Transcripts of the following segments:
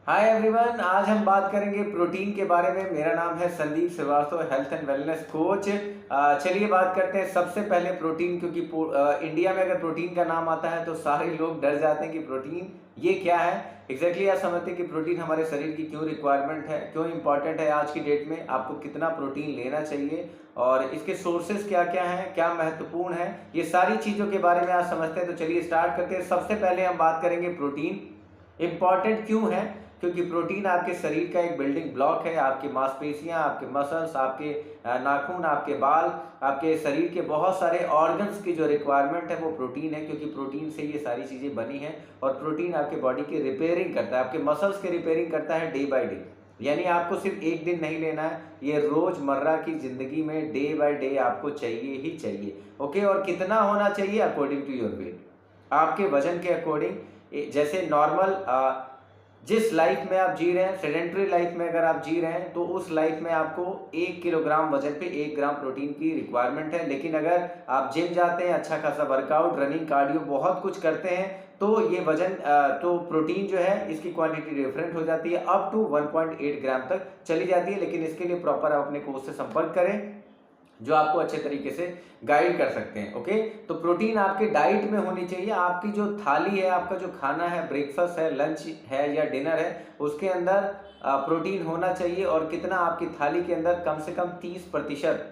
Hi everyone, आज हम बात करेंगे प्रोटीन के बारे में। मेरा नाम है Sandeep Srivastava, health and wellness coach. चलिए बात करते हैं सबसे पहले प्रोटीन, क्योंकि इंडिया में अगर प्रोटीन का नाम आता है तो सारे लोग डर जाते हैं कि प्रोटीन ये क्या है। एग्जैक्टली आप समझते हैं कि प्रोटीन हमारे शरीर की क्यों रिक्वायरमेंट है, क्यों इंपॉर्टेंट है आज की डेट में, आपको कितना प्रोटीन लेना चाहिए और इसके सोर्सेज क्या क्या हैं, क्या महत्वपूर्ण है, ये सारी चीज़ों के बारे में आज समझते हैं। तो चलिए स्टार्ट करते हैं। सबसे पहले हम बात करेंगे प्रोटीन इंपॉर्टेंट क्यों है, क्योंकि प्रोटीन आपके शरीर का एक बिल्डिंग ब्लॉक है। आपकी मांसपेशियां, आपके मसल्स, आपके नाखून, आपके बाल, आपके शरीर के बहुत सारे ऑर्गन्स की जो रिक्वायरमेंट है वो प्रोटीन है, क्योंकि प्रोटीन से ये सारी चीज़ें बनी हैं। और प्रोटीन आपके बॉडी की रिपेयरिंग करता है, आपके मसल्स की रिपेयरिंग करता है डे बाय डे। यानी आपको सिर्फ एक दिन नहीं लेना है, ये रोजमर्रा की जिंदगी में डे बाय डे आपको चाहिए ही चाहिए। ओके, और कितना होना चाहिए अकॉर्डिंग टू योर वेट, आपके वजन के अकॉर्डिंग। जैसे नॉर्मल जिस लाइफ में आप जी रहे हैं, सेडेंटरी लाइफ में अगर आप जी रहे हैं तो उस लाइफ में आपको 1 किलोग्राम वजन पे 1 ग्राम प्रोटीन की रिक्वायरमेंट है। लेकिन अगर आप जिम जाते हैं, अच्छा खासा वर्कआउट, रनिंग, कार्डियो बहुत कुछ करते हैं, तो ये वजन तो प्रोटीन जो है इसकी क्वांटिटी डिफरेंट हो जाती है, अप टू 1.8 ग्राम तक चली जाती है। लेकिन इसके लिए प्रॉपर आप अपने कोच से संपर्क करें जो आपको अच्छे तरीके से गाइड कर सकते हैं। ओके, तो प्रोटीन आपके डाइट में होनी चाहिए। आपकी जो थाली है, आपका जो खाना है, ब्रेकफास्ट है, लंच है या डिनर है, उसके अंदर प्रोटीन होना चाहिए। और कितना, आपकी थाली के अंदर कम से कम 30%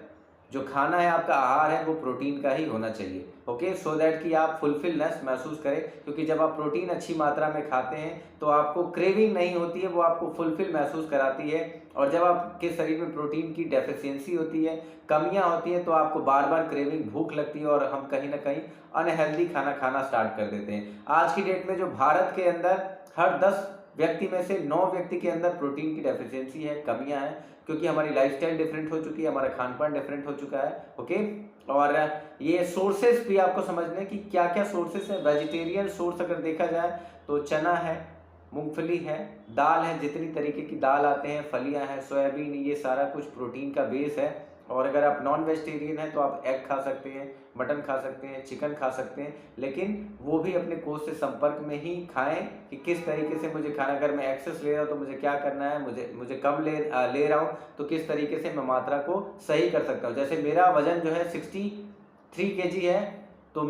जो खाना है, आपका आहार है, वो प्रोटीन का ही होना चाहिए। ओके, सो दैट कि आप फुलफिलनेस महसूस करें, क्योंकि जब आप प्रोटीन अच्छी मात्रा में खाते हैं तो आपको क्रेविंग नहीं होती है, वो आपको फुलफिल महसूस कराती है। और जब आपके शरीर में प्रोटीन की डेफिशिएंसी होती है, कमियां होती हैं, तो आपको बार बार क्रेविंग, भूख लगती है और हम कहीं ना कहीं अनहेल्दी खाना खाना स्टार्ट कर देते हैं। आज की डेट में जो भारत के अंदर हर 10 व्यक्ति में से 9 व्यक्ति के अंदर प्रोटीन की डेफिशिएंसी है, कमियां हैं, क्योंकि हमारी लाइफस्टाइल डिफरेंट हो चुकी है, हमारा खान पान डिफरेंट हो चुका है। ओके, और ये सोर्सेस भी आपको समझने कि क्या क्या सोर्सेस है। वेजिटेरियन सोर्स अगर देखा जाए तो चना है, मूंगफली है, दाल है, जितनी तरीके की दाल आते हैं, फलियां हैं, सोयाबीन, ये सारा कुछ प्रोटीन का बेस है। और अगर आप नॉन वेजिटेरियन हैं तो आप एग खा सकते हैं, मटन खा सकते हैं, चिकन खा सकते हैं, लेकिन वो भी अपने कोच से संपर्क में ही खाएं कि किस तरीके से मुझे खाना, अगर मैं एक्सेस ले रहा हूँ तो मुझे क्या करना है, मुझे कब ले रहा हूँ तो किस तरीके से मैं मात्रा को सही कर सकता हूँ। जैसे मेरा वजन जो है 63 kg है, तो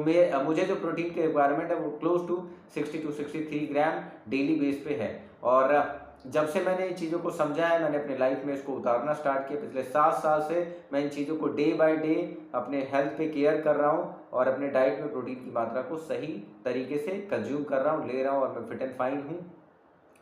मुझे जो प्रोटीन की रिक्वायरमेंट है वो close to 60 to 63 gram daily base पे है। और जब से मैंने इन चीज़ों को समझा है, मैंने अपने लाइफ में इसको उतारना स्टार्ट किया। पिछले 7 साल से मैं इन चीज़ों को डे बाय डे अपने हेल्थ पे केयर कर रहा हूँ और अपने डाइट में प्रोटीन की मात्रा को सही तरीके से कंज्यूम कर रहा हूँ, ले रहा हूँ, और मैं फिट एंड फाइन हूँ।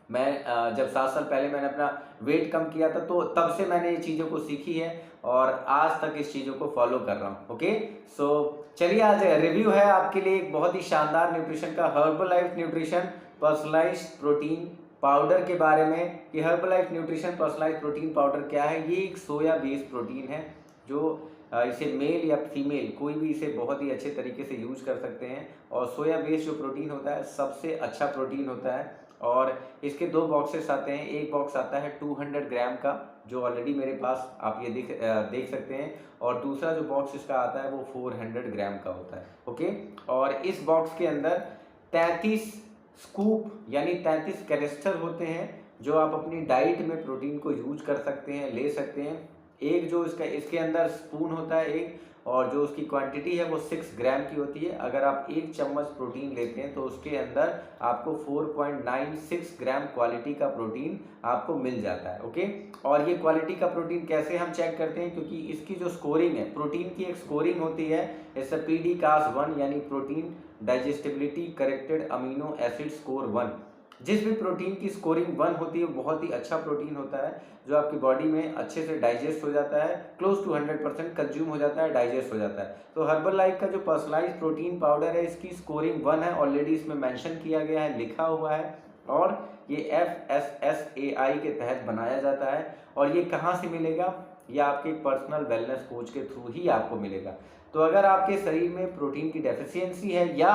मैं जब 7 साल पहले मैंने अपना वेट कम किया था, तो तब से मैंने ये चीज़ों को सीखी है और आज तक इस चीज़ों को फॉलो कर रहा हूँ। ओके, सो चलिए आज रिव्यू है आपके लिए एक बहुत ही शानदार न्यूट्रिशन का, Herbalife nutrition personalised protein powder के बारे में। कि Herbalife nutrition personalised protein powder क्या है, ये एक सोया बेस्ड प्रोटीन है जो इसे मेल या फीमेल कोई भी इसे बहुत ही अच्छे तरीके से यूज कर सकते हैं। और सोया बेस्ड जो प्रोटीन होता है सबसे अच्छा प्रोटीन होता है। और इसके 2 बॉक्सेस आते हैं। एक बॉक्स आता है 200 ग्राम का, जो ऑलरेडी मेरे पास आप ये देख सकते हैं, और दूसरा जो बॉक्स इसका आता है वो 400 ग्राम का होता है। ओके, और इस बॉक्स के अंदर 33 स्कूप यानी 33 कैनिस्टर होते हैं, जो आप अपनी डाइट में प्रोटीन को यूज कर सकते हैं, ले सकते हैं। एक जो इसके अंदर स्पून होता है एक, और जो उसकी क्वांटिटी है वो 6 ग्राम की होती है। अगर आप 1 चम्मच प्रोटीन लेते हैं तो उसके अंदर आपको 4.96 ग्राम क्वालिटी का प्रोटीन आपको मिल जाता है। ओके, और ये क्वालिटी का प्रोटीन कैसे हम चेक करते हैं, क्योंकि इसकी जो स्कोरिंग है, प्रोटीन की एक स्कोरिंग होती है, जैसे PDCAS 1 यानी protein digestibility corrected amino acid score 1। जिस भी प्रोटीन की स्कोरिंग 1 होती है वो बहुत ही अच्छा प्रोटीन होता है, जो आपकी बॉडी में अच्छे से डाइजेस्ट हो जाता है, क्लोज टू 100% कंज्यूम हो जाता है, डाइजेस्ट हो जाता है। तो हर्बल लाइफ का जो पर्सनलाइज्ड प्रोटीन पाउडर है, इसकी स्कोरिंग 1 है, ऑलरेडी इसमें मेंशन किया गया है, लिखा हुआ है, और ये FSSAI के तहत बनाया जाता है। और ये कहाँ से मिलेगा, ये आपके पर्सनल वेलनेस कोच के थ्रू ही आपको मिलेगा। तो अगर आपके शरीर में प्रोटीन की डेफिशिएंसी है या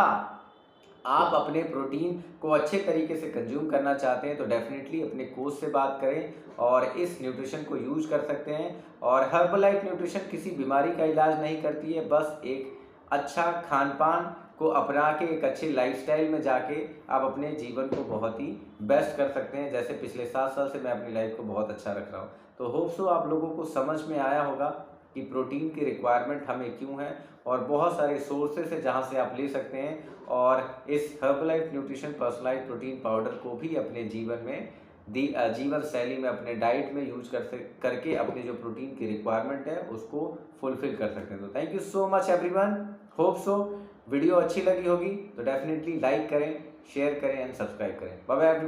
आप अपने प्रोटीन को अच्छे तरीके से कंज्यूम करना चाहते हैं, तो डेफिनेटली अपने कोच से बात करें और इस न्यूट्रिशन को यूज कर सकते हैं। और हर्बलाइफ न्यूट्रिशन किसी बीमारी का इलाज नहीं करती है, बस एक अच्छा खान पान, को अपना के एक अच्छे लाइफस्टाइल में जाके आप अपने जीवन को बहुत ही बेस्ट कर सकते हैं। जैसे पिछले 7 साल से मैं अपनी लाइफ को बहुत अच्छा रख रहा हूँ। तो होप सो आप लोगों को समझ में आया होगा कि प्रोटीन की रिक्वायरमेंट हमें क्यों है और बहुत सारे सोर्सेस है जहाँ से आप ले सकते हैं। और इस Herbalife nutrition personalised protein powder को भी अपने जीवन में जीवन शैली में अपने डाइट में यूज करके अपनी जो प्रोटीन की रिक्वायरमेंट है उसको फुलफिल कर सकते हैं। तो thank you so much everyone. Hope so video अच्छी लगी होगी तो डेफिनेटली लाइक करें, शेयर करें एंड सब्सक्राइब करें। Bye bye.